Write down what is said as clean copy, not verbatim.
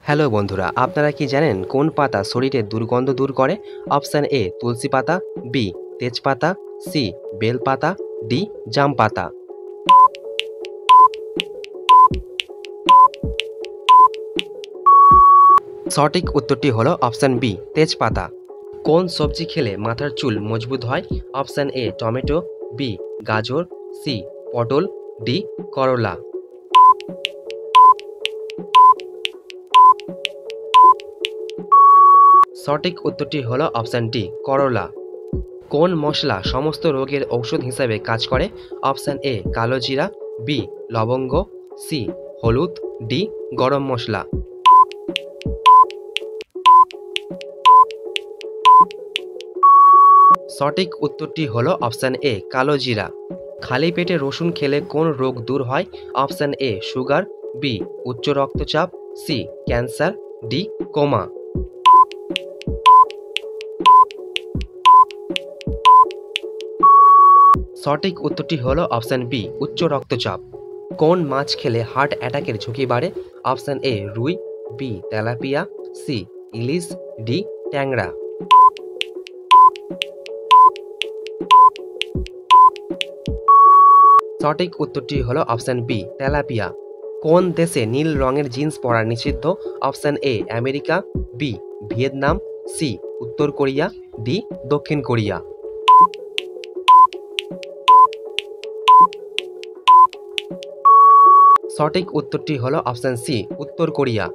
Hello বন্ধুরা, আপনারা কি জানেন কোন পাতা শরীরের দুর্গন্ধ দূর করে? অপশান এ তুলসী পাতা, বি তেজপাতা, সি বেল পাতা, ডি জাম পাতা। সঠিক উত্তরটি হলো অপশান বি তেজপাতা। কোন সবজি খেলে মাথার চুল মজবুত হয়? অপশান এ টমেটো, বি গাজর, সি পটল, ডি করলা। সঠিক উত্তরটি হলো অপশান ডি করলা। কোন মশলা সমস্ত রোগের ঔষধ হিসাবে কাজ করে? অপশান এ কালো জিরা, বি লবঙ্গ, সি হলুদ, ডি গরম মশলা। সঠিক উত্তরটি হলো অপশান এ কালো জিরা। খালি পেটে রসুন খেলে কোন রোগ দূর হয়? অপশান এ সুগার, বি উচ্চ রক্তচাপ, সি ক্যান্সার, ডি কোমা। সঠিক উত্তরটি হলো অপশান বি উচ্চ রক্তচাপ। কোন মাছ খেলে হার্ট অ্যাটাকের ঝুঁকি বাড়ে? অপশান এ রুই, বি তেলাপিয়া, সি ইলিশ, ডি ট্যাংরা। সঠিক উত্তরটি হলো অপশান বি তেলাপিয়া। কোন দেশে নীল রঙের জিন্স পরা নিষিদ্ধ? Option A America, B Vietnam, C উত্তর কোরিয়া, ডি দক্ষিণ কোরিয়া। সঠিক উত্তরটি হলো অপশান সি উত্তর কোরিয়া।